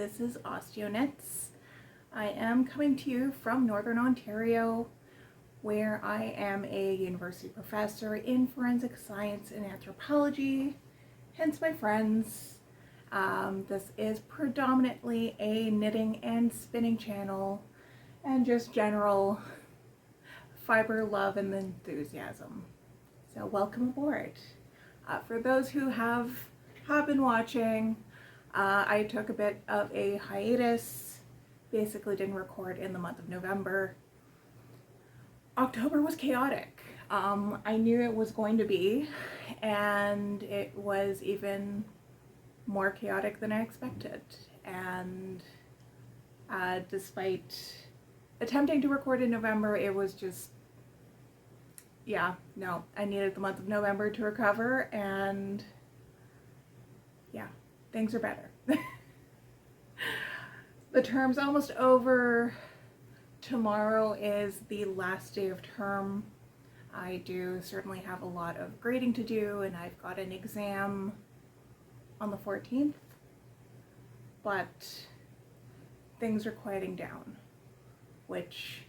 This is Osteo Knits. I am coming to you from Northern Ontario, where I am a university professor in forensic science and anthropology, hence my friends. This is predominantly a knitting and spinning channel and just general fiber love and enthusiasm. So welcome aboard. For those who have been watching, I took a bit of a hiatus, basically didn't record in the month of November. October was chaotic. I knew it was going to be, and it was even more chaotic than I expected. And despite attempting to record in November, it was just, I needed the month of November to recover, and yeah, things are better. The term's almost over. Tomorrow is the last day of term. I do certainly have a lot of grading to do, and I've got an exam on the 14th, but things are quieting down, which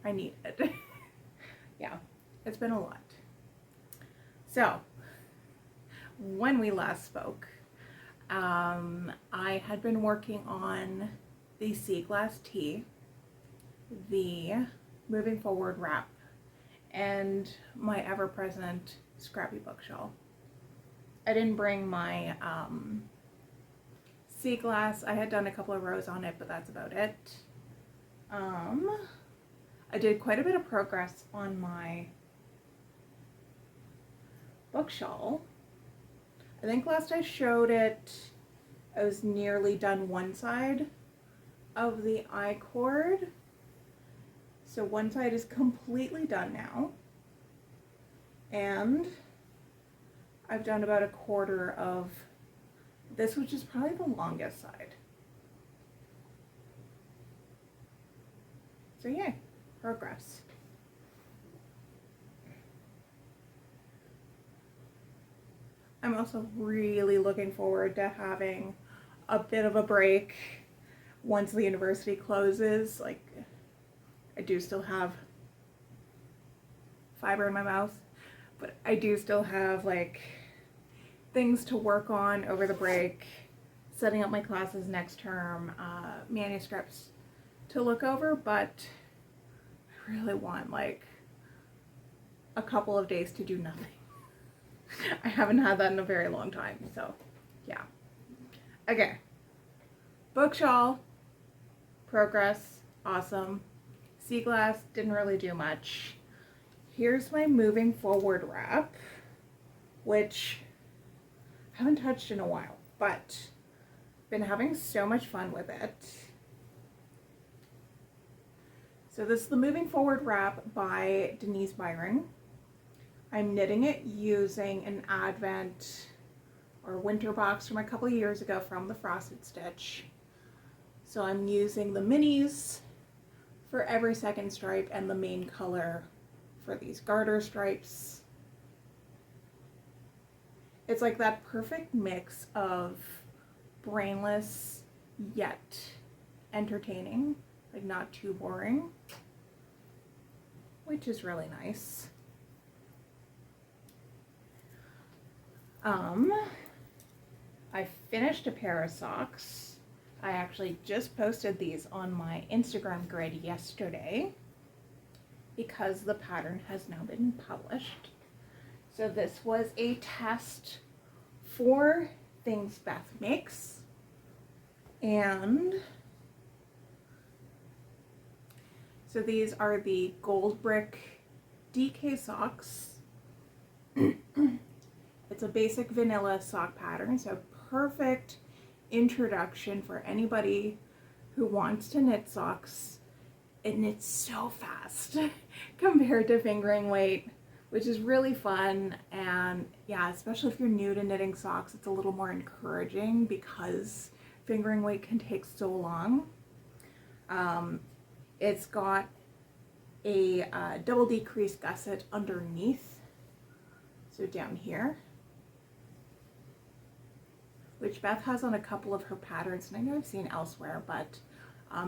I needed. Yeah, it's been a lot. So, when we last spoke, I had been working on the sea glass tee, the moving forward wrap, and my ever-present scrappy bookshelf. I didn't bring my sea glass. I had done a couple of rows on it, but that's about it. I did quite a bit of progress on my bookshelf. I think last I showed it, I was nearly done one side of the I-cord. So one side is completely done now. And I've done about a quarter of this, which is probably the longest side. So yay, progress. I'm also really looking forward to having a bit of a break once the university closes. Like, I do still have fiber in my mouth, but I do still have like things to work on over the break, setting up my classes next term, manuscripts to look over, but I really want like a couple of days to do nothing. I haven't had that in a very long time, so yeah. Okay, book shawl, progress, awesome. Sea glass, didn't really do much. Here's my moving forward wrap, which I haven't touched in a while, but been having so much fun with it. So this is the moving forward wrap by Denise Byron. I'm knitting it using an Advent or winter box from a couple of years ago from the Frosted Stitch. So I'm using the minis for every second stripe and the main color for these garter stripes. It's like that perfect mix of brainless yet entertaining, like not too boring, which is really nice. I finished a pair of socks. I actually just posted these on my Instagram grid yesterday because the pattern has now been published. So this was a test for things Beth makes, and so these are the Gold Brick DK socks. It's a basic vanilla sock pattern, so perfect introduction for anybody who wants to knit socks. It knits so fast compared to fingering weight, which is really fun. And yeah, especially if you're new to knitting socks, it's a little more encouraging because fingering weight can take so long. It's got a double decrease gusset underneath, so down here. which Beth has on a couple of her patterns, and I know I've seen elsewhere, but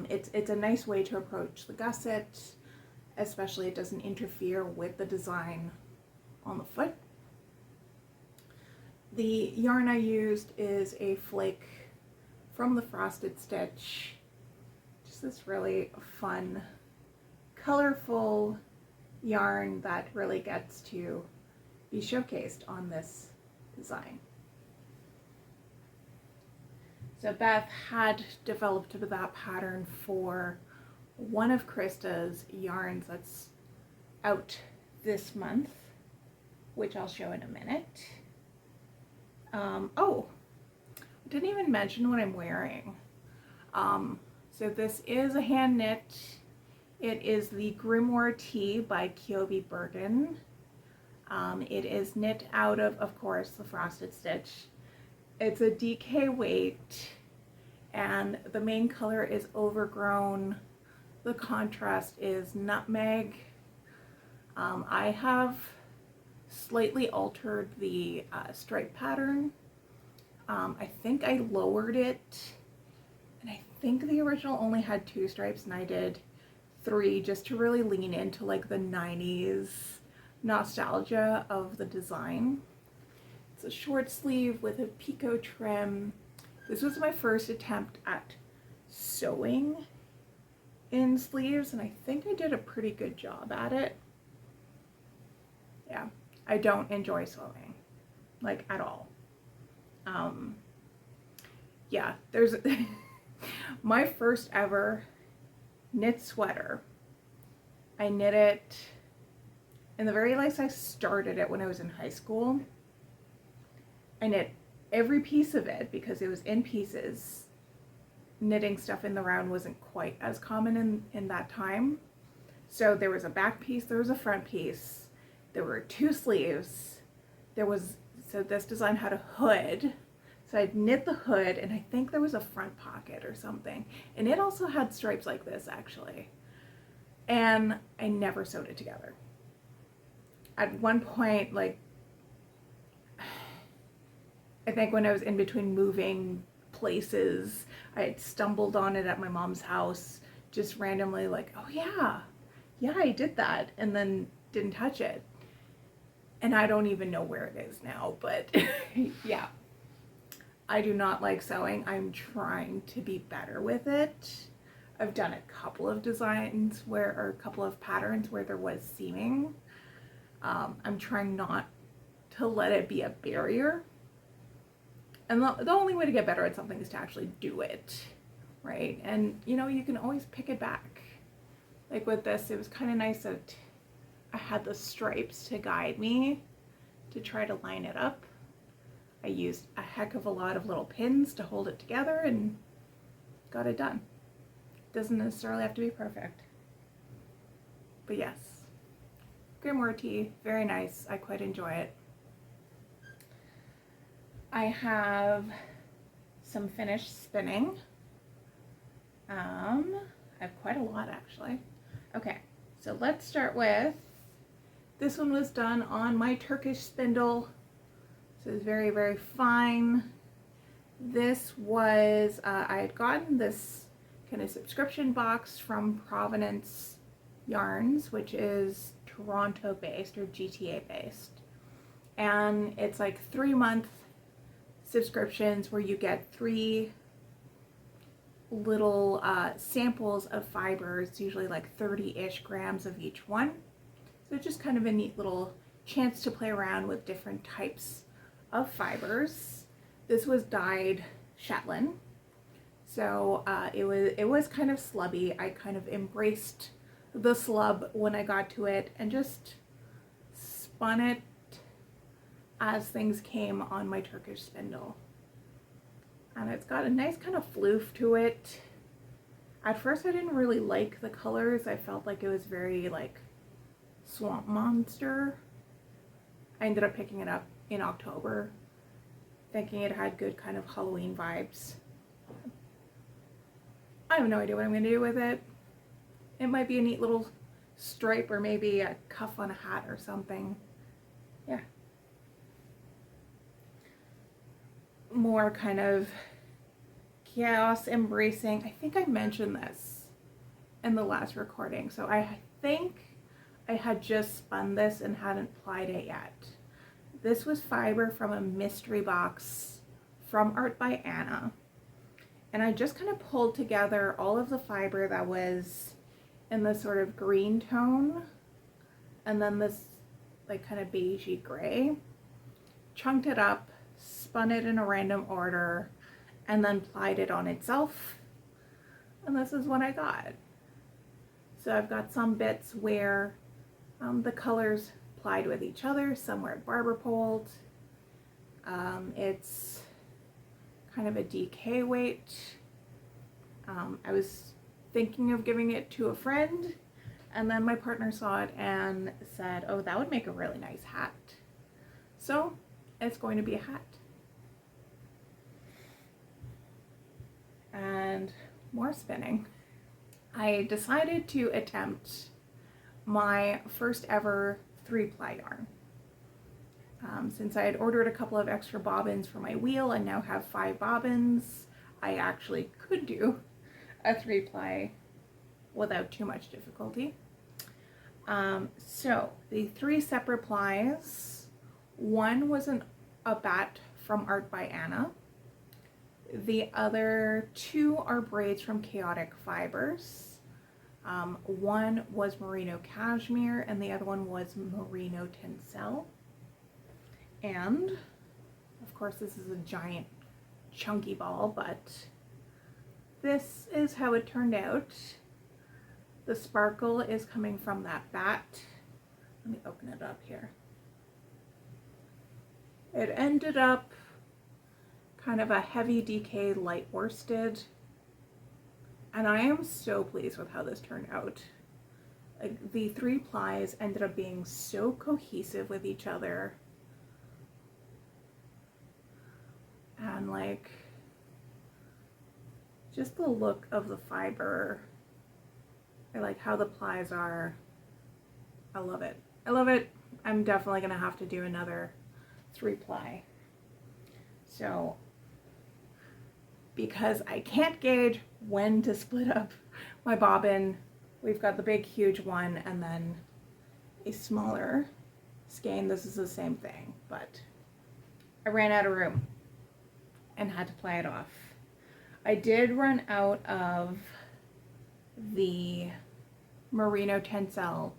it's a nice way to approach the gusset, especially it doesn't interfere with the design on the foot. The yarn I used is a flake from the Frosted Stitch. Just this really fun, colorful yarn that really gets to be showcased on this design. So Beth had developed that pattern for one of Krista's yarns that's out this month, which I'll show in a minute. Oh, I didn't even mention what I'm wearing. So this is a hand knit. It is the Grimoire Tee by Kyobi Bergen. It is knit out of course, the Frosted Stitch. It's a DK weight, and the main color is Overgrown. The contrast is Nutmeg. I have slightly altered the stripe pattern. I think I lowered it, and I think the original only had 2 stripes, and I did 3 just to really lean into like the 90s nostalgia of the design. It's a short sleeve with a picot trim. This was my first attempt at sewing in sleeves, and I think I did a pretty good job at it. Yeah, I don't enjoy sewing, like, at all. Yeah, there's my first ever knit sweater. I knit it in the very least I started it when I was in high school. I knit every piece of it because it was in pieces. Knitting stuff in the round wasn't quite as common in that time. So there was a back piece, there was a front piece, there were 2 sleeves, so this design had a hood. So I'd knit the hood, and I think there was a front pocket or something. And it also had stripes like this, actually. And I never sewed it together. At one point, like, I think when I was in between moving places, I had stumbled on it at my mom's house, just randomly, like, oh yeah, I did that, and then didn't touch it. And I don't even know where it is now, but yeah. I do not like sewing. I'm trying to be better with it. I've done a couple of designs or a couple of patterns where there was seaming. I'm trying not to let it be a barrier. And the only way to get better at something is to actually do it, right? And you know, you can always pick it back. Like with this, it was kind of nice that I had the stripes to guide me to try to line it up. I used a heck of a lot of little pins to hold it together and got it done. Doesn't necessarily have to be perfect. But yes, Grimoire Tee, very nice. I quite enjoy it. I have some finished spinning. I have quite a lot actually. Okay, so let's start with, this one was done on my Turkish spindle. So it's very, very fine. This was, I had gotten this kind of subscription box from Provenance Yarns, which is Toronto based or GTA based. And it's like 3-month subscriptions where you get 3 little samples of fibers, usually like 30-ish grams of each one. So it's just kind of a neat little chance to play around with different types of fibers. This was dyed Shetland, so it was kind of slubby. I kind of embraced the slub when I got to it and just spun it as things came on my Turkish spindle. And it's got a nice kind of floof to it. At first I didn't really like the colors. I felt like it was very like Swamp Monster. I ended up picking it up in October, thinking it had good kind of Halloween vibes. I have no idea what I'm going to do with it. It might be a neat little stripe or maybe a cuff on a hat or something. Yeah. more kind of chaos embracing. I think I mentioned this in the last recording. So I think I had just spun this and hadn't plied it yet. This was fiber from a mystery box from Art by Anna. And I just kind of pulled together all of the fiber that was in this sort of green tone and then this like kind of beigey gray. Chunked it up, spun it in a random order, and then plied it on itself. And this is what I got. So I've got some bits where the colors plied with each other, some were barber poled. It's kind of a DK weight. I was thinking of giving it to a friend, and then my partner saw it and said, oh, that would make a really nice hat. So it's going to be a hat. And more spinning. I decided to attempt my first ever 3-ply yarn. Since I had ordered a couple of extra bobbins for my wheel and now have 5 bobbins, I actually could do a 3-ply without too much difficulty. So the 3 separate plies, one was a bat from Art by Anna. The other 2 are braids from Chaotic Fibers. One was merino cashmere and the other one was merino tencel. And of course this is a giant chunky ball, but this is how it turned out. The sparkle is coming from that bat. Let me open it up here. It ended up kind of a heavy DK light worsted, and I am so pleased with how this turned out. Like, the 3 plies ended up being so cohesive with each other, and like just the look of the fiber. I like how the plies are. I love it. I love it. I'm definitely gonna have to do another 3-ply. So because I can't gauge when to split up my bobbin, we've got the big huge one and then a smaller skein. This is the same thing, but I ran out of room and had to ply it off. I did run out of the merino tencel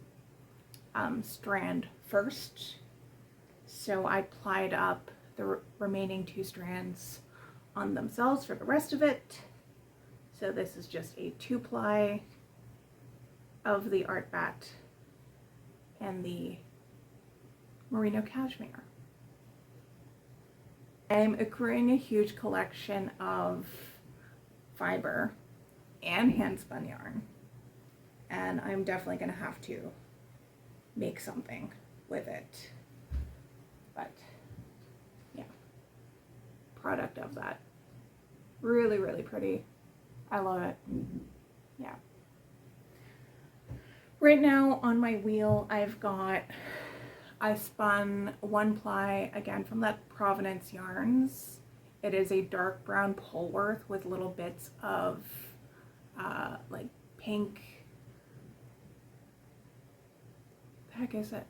strand first, so I plied up the remaining 2 strands on themselves for the rest of it. So this is just a 2-ply of the art bat and the merino cashmere. I'm accruing a huge collection of fiber and hand spun yarn, and I'm definitely gonna have to make something with it. But yeah, product of that. Really, really pretty. I love it. Yeah. Right now on my wheel, I spun 1-ply again from that Provenance Yarns. It is a dark brown Polworth with little bits of like pink, the heck is it?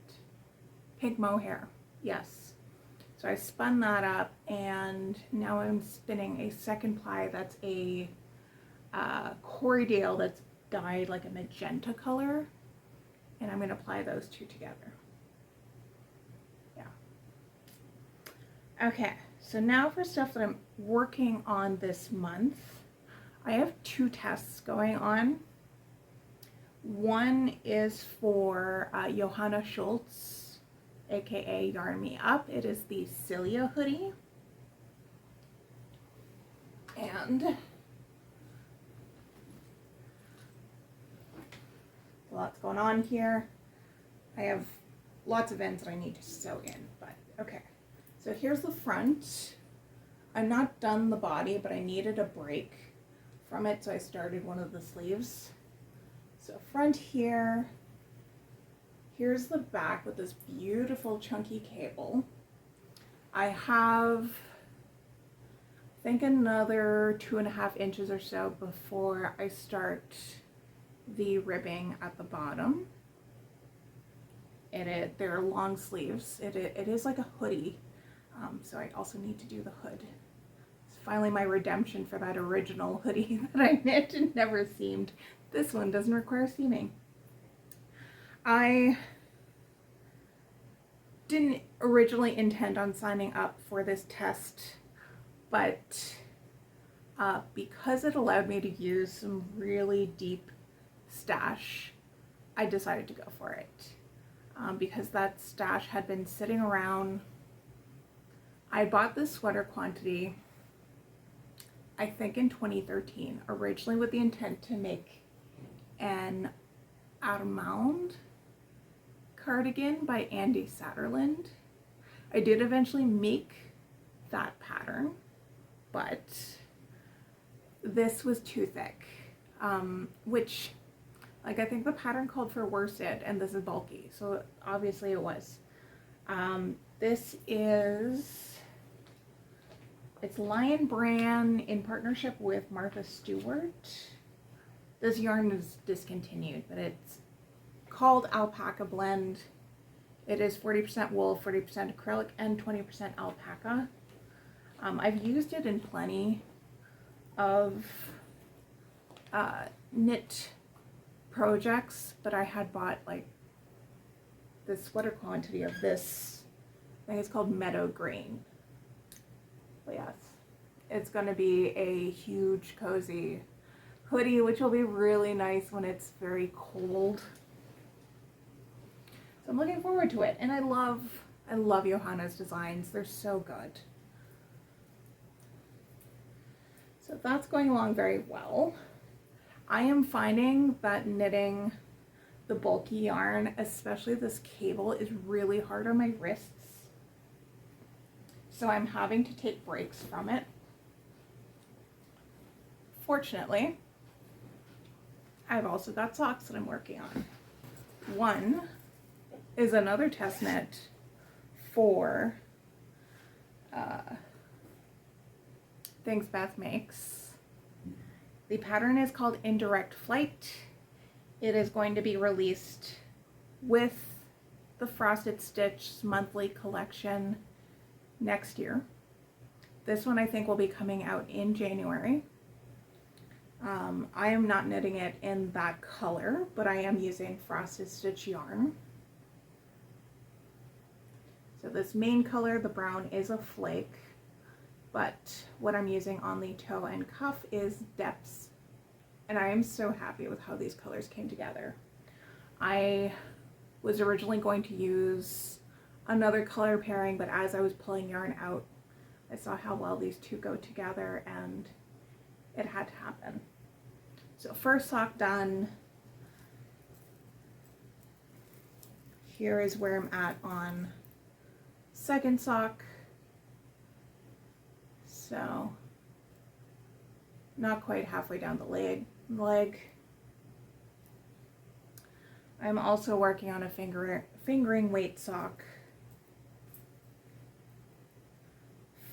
Pink mohair, yes. So I spun that up, and now I'm spinning a 2nd-ply that's a Corriedale that's dyed like a magenta color, and I'm going to apply those 2 together. Yeah. Okay, so now for stuff that I'm working on this month. I have 2 tests going on. One is for Johanna Schultz, aka Yarn Me Up. It is the Cilia hoodie. And lots going on here. I have lots of ends that I need to sew in, but okay. So here's the front. I'm not done the body, but I needed a break from it, so I started one of the sleeves. So front here, here's the back with this beautiful chunky cable. I have think another 2.5 inches or so before I start the ribbing at the bottom. They're long sleeves. It is like a hoodie, so I also need to do the hood. It's finally my redemption for that original hoodie that I knit and never seamed. This one doesn't require seaming. I didn't originally intend on signing up for this test, but because it allowed me to use some really deep stash, I decided to go for it. Because that stash had been sitting around. I bought this sweater quantity, I think in 2013, originally with the intent to make an Armand cardigan by Andy Satterland. I did eventually make that pattern, but this was too thick, which, like, I think the pattern called for worsted, and this is bulky, so obviously it was. This is, it's Lion Brand in partnership with Martha Stewart. This yarn is discontinued, but it's called Alpaca Blend. It is 40% wool, 40% acrylic, and 20% alpaca. I've used it in plenty of knit projects, but I had bought like this sweater quantity of this, I think it's called Meadow Green. But yes, it's going to be a huge cozy hoodie, which will be really nice when it's very cold. So I'm looking forward to it, and I love Johanna's designs. They're so good. So that's going along very well. I am finding that knitting the bulky yarn, especially this cable, is really hard on my wrists. So I'm having to take breaks from it. Fortunately, I've also got socks that I'm working on. One is another test knit for things Beth makes. The pattern is called Indirect Flight. It is going to be released with the Frosted Stitch monthly collection next year. This one I think will be coming out in January. I am not knitting it in that color, but I am using Frosted Stitch yarn. So this main color, the brown, is a flake, but what I'm using on the toe and cuff is Depths, and I am so happy with how these colors came together. I was originally going to use another color pairing, but as I was pulling yarn out, I saw how well these two go together, and it had to happen. So first sock done. Here is where I'm at on second sock. So not quite halfway down the leg. I'm also working on a fingering weight sock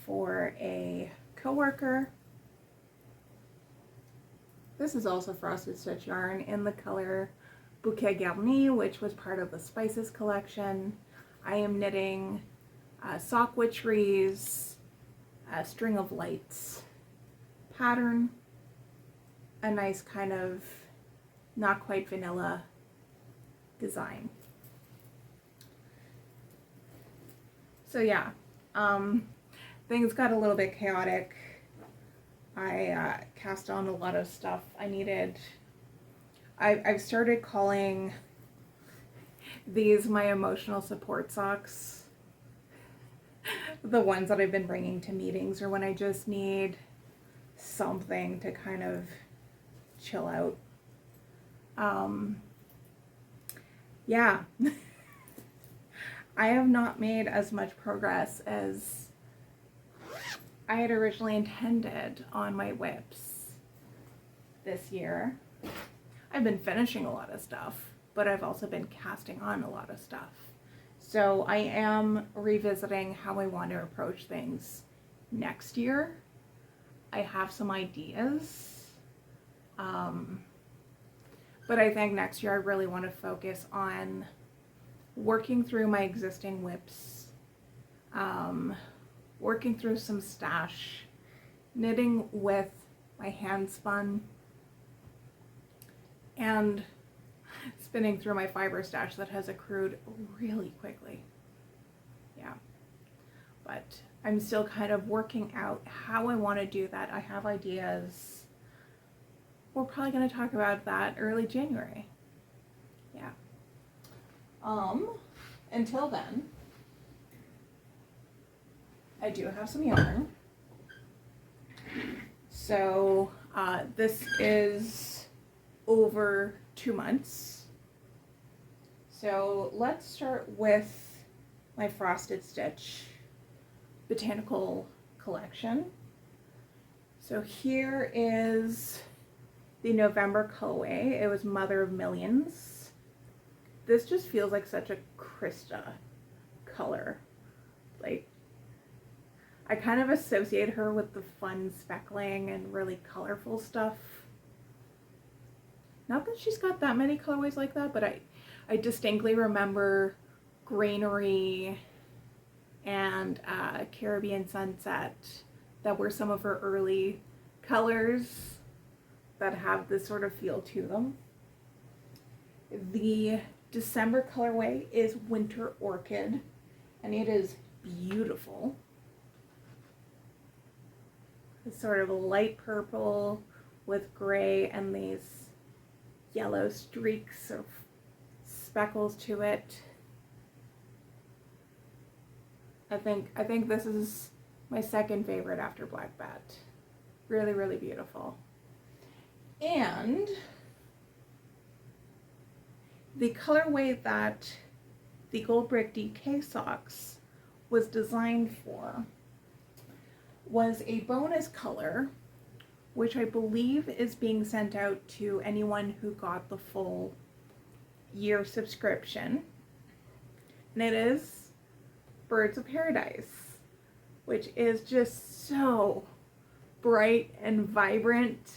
for a coworker. This is also Frosted Stitch yarn in the color Bouquet Garni, which was part of the Spices collection. I am knitting Sock Witcheries, String of Lights pattern, a nice kind of not quite vanilla design. So yeah, things got a little bit chaotic. I cast on a lot of stuff I needed. I've started calling these my emotional support socks. The ones that I've been bringing to meetings, or when I just need something to kind of chill out. Yeah. I have not made as much progress as I had originally intended on my whips this year. I've been finishing a lot of stuff, but I've also been casting on a lot of stuff. So I am revisiting how I want to approach things next year. I have some ideas. But I think next year I really want to focus on working through my existing whips, working through some stash, knitting with my hand spun, and spinning through my fiber stash that has accrued really quickly. Yeah, but I'm still kind of working out how I want to do that. I have ideas. We're probably going to talk about that early January. Yeah. Until then, I do have some yarn. So this is over 2 months. So let's start with my Frosted Stitch Botanical Collection. So here is the November colorway. It was Mother of Millions. This just feels like such a Krista color. Like, I kind of associate her with the fun speckling and really colorful stuff. Not that she's got that many colorways like that, but I distinctly remember Greenery and Caribbean Sunset that were some of her early colors that have this sort of feel to them. The December colorway is Winter Orchid, and it is beautiful. It's sort of a light purple with gray and these yellow streaks of speckles to it. I think this is my second favorite after Black Bat. Really, really beautiful. And the colorway that the Gold Brick DK socks was designed for was a bonus color, which I believe is being sent out to anyone who got the full year subscription. And it is Birds of Paradise, which is just so bright and vibrant.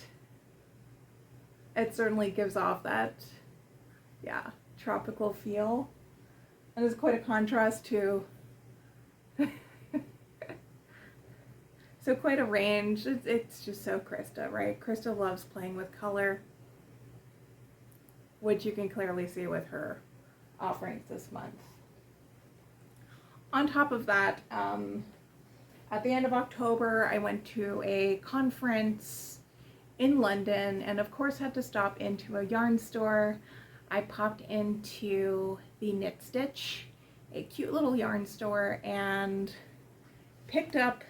It certainly gives off that, yeah, tropical feel. And it's quite a contrast to, so quite a range. It's just so Krista, right? Krista loves playing with color, which you can clearly see with her offerings this month. On top of that, at the end of October, I went to a conference in London, and of course had to stop into a yarn store. I popped into the Knit Stitch, a cute little yarn store, and picked up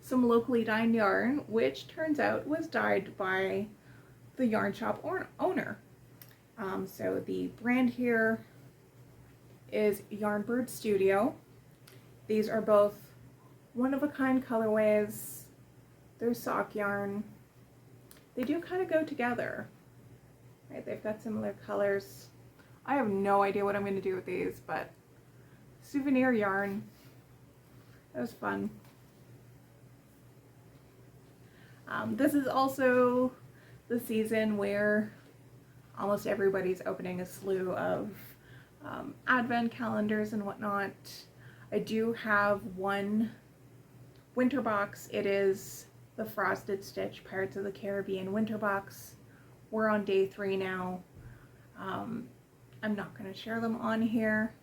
some locally dyed yarn, which turns out was dyed by the yarn shop owner. So the brand here is Yarnbird Studio. These are both one-of-a-kind colorways. They're sock yarn. They do kind of go together, right? They've got similar colors. I have no idea what I'm going to do with these, but souvenir yarn. That was fun. This is also the season where almost everybody's opening a slew of advent calendars and whatnot. I do have one winter box. It is the Frosted Stitch Pirates of the Caribbean winter box. We're on day 3 now. I'm not going to share them on here.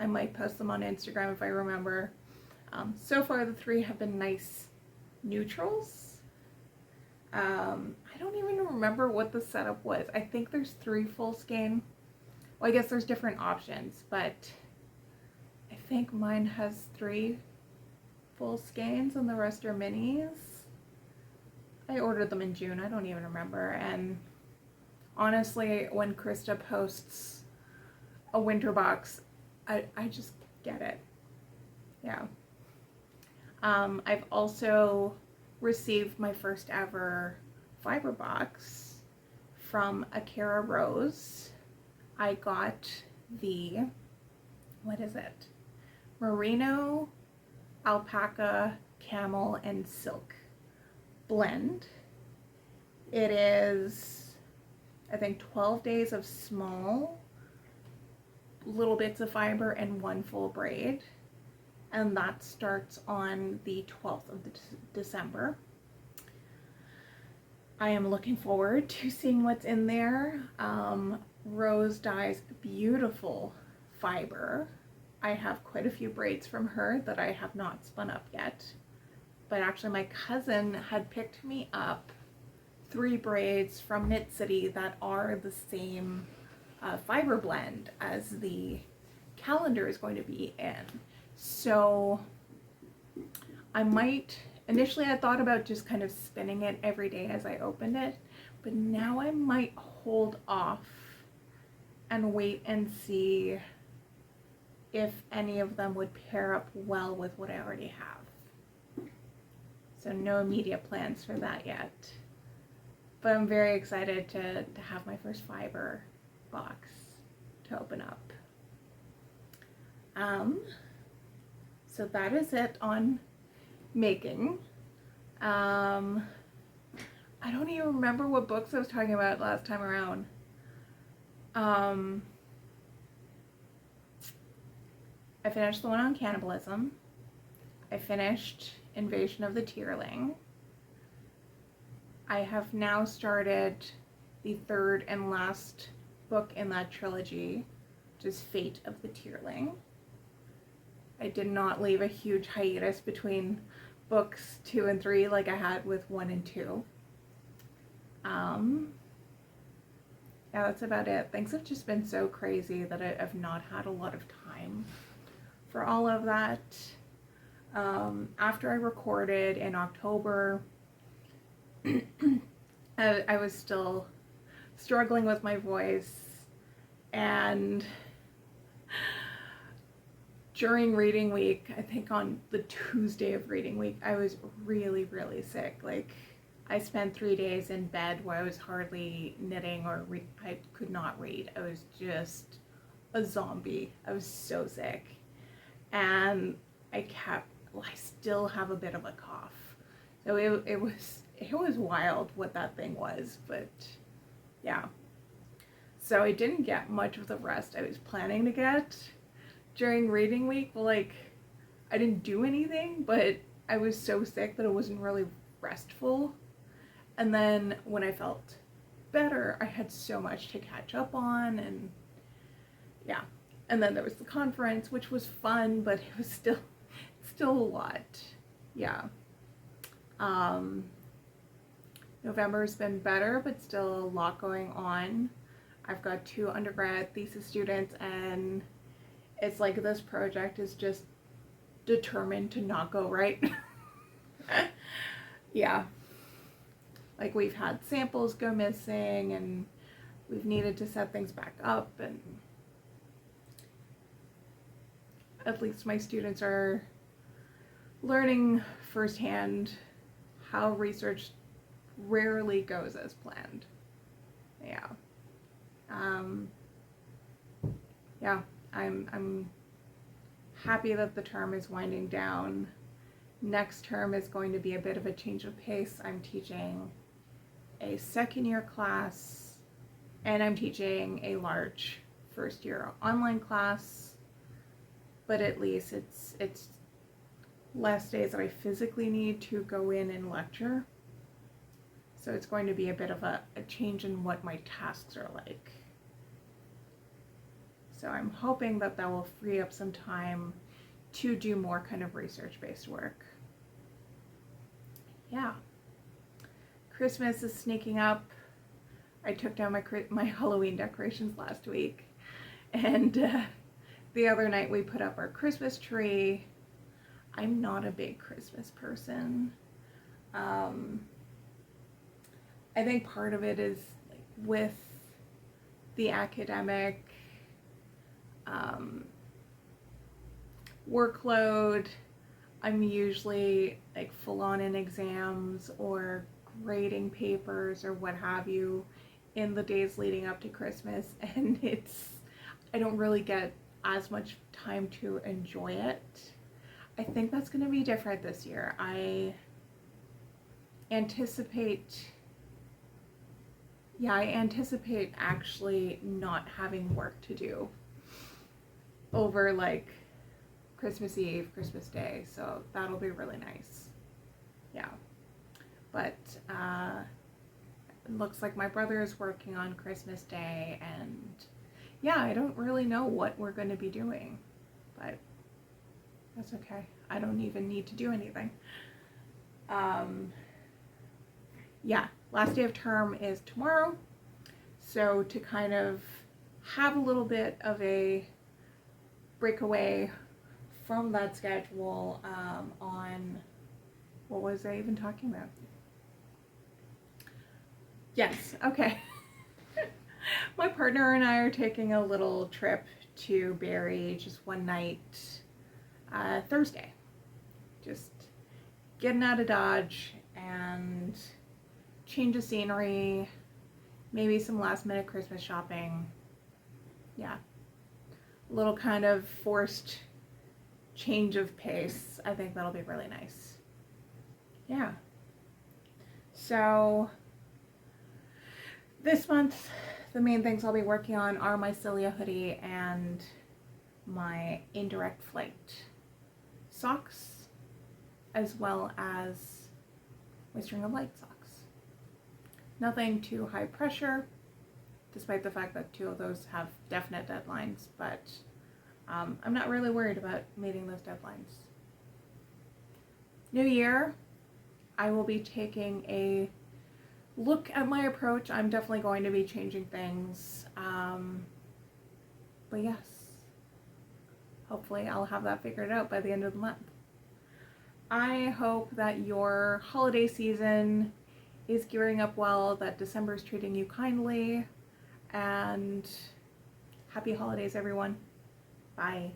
I might post them on Instagram if I remember. So far the 3 have been nice neutrals. I don't even remember what the setup was. I think there's 3 full skein. Well, I guess there's different options, but I think mine has 3 full skeins and the rest are minis. I ordered them in June, I don't even remember, and honestly, when Krista posts a winter box, I just get it. Yeah. I've also received my first ever fiber box from Akira Rose. I got the, what is it? Merino, alpaca, camel, and silk blend. It is, I think, 12 days of small little bits of fiber and one full braid. And that starts on the 12th of December. I am looking forward to seeing what's in there. Rose dyes beautiful fiber. I have quite a few braids from her that I have not spun up yet. But actually my cousin had picked me up 3 braids from Knit City that are the same fiber blend as the calendar is going to be in. So I might, initially I thought about just kind of spinning it every day as I opened it, but now I might hold off and wait and see if any of them would pair up well with what I already have. So no immediate plans for that yet. But I'm very excited to have my first fiber box to open up. So that is it on making. I don't even remember what books I was talking about last time around. I finished the one on cannibalism. I finished Invasion of the Tierling. I have now started the 3rd and last book in that trilogy, which is Fate of the Tierling. I did not leave a huge hiatus between books 2 and 3 like I had with 1 and 2. Yeah, that's about it. Things have just been so crazy that I've not had a lot of time for all of that. After I recorded in October, I was still struggling with my voice, and during reading week, I think on the Tuesday of reading week, I was really, really sick. Like, I spent 3 days in bed where I was hardly knitting or I could not read. I was just a zombie. I was so sick. And I still have a bit of a cough. So it was wild what that thing was, but yeah. So I didn't get much of the rest I was planning to get during reading week. Like, I didn't do anything, but I was so sick that it wasn't really restful. And then when I felt better, I had so much to catch up on, and yeah. And then there was the conference, which was fun, but it was still a lot. Yeah. November's been better, but still a lot going on. I've got 2 undergrad thesis students, and it's like this project is just determined to not go right. Yeah. Like, we've had samples go missing, and we've needed to set things back up, and at least my students are learning firsthand how research rarely goes as planned. Yeah. Yeah, I'm happy that the term is winding down. Next term is going to be a bit of a change of pace. I'm teaching a 2nd year class, and I'm teaching a large 1st year online class, but at least it's less days that I physically need to go in and lecture. So it's going to be a bit of a change in what my tasks are like. So I'm hoping that will free up some time to do more kind of research-based work. Yeah. Christmas is sneaking up. I took down my Halloween decorations last week, and the other night we put up our Christmas tree. I'm not a big Christmas person. I think part of it is like with the academic workload. I'm usually like full on in exams or grading papers or what have you in the days leading up to Christmas, and I don't really get as much time to enjoy it. I think that's going to be different this year. anticipate, yeah, I anticipate actually not having work to do over like Christmas Eve, Christmas Day, so that'll be really nice. Yeah. But it looks like my brother is working on Christmas Day, and yeah, I don't really know what we're going to be doing, but that's okay. I don't even need to do anything. Yeah, last day of term is tomorrow, so to kind of have a little bit of a breakaway from that schedule, on, what was I even talking about? Yes, okay. My partner and I are taking a little trip to Barrie, just one night, Thursday. Just getting out of Dodge and change of scenery, maybe some last minute Christmas shopping. Yeah. A little kind of forced change of pace. I think that'll be really nice. Yeah. So this month, the main things I'll be working on are my Cilia hoodie and my indirect flight socks, as well as my string of light socks. Nothing too high pressure, despite the fact that 2 of those have definite deadlines, but I'm not really worried about meeting those deadlines. New year, I will be taking a look at my approach. I'm definitely going to be changing things, but yes, hopefully I'll have that figured out by the end of the month. I hope that your holiday season is gearing up well, that December is treating you kindly, and happy holidays, everyone. Bye.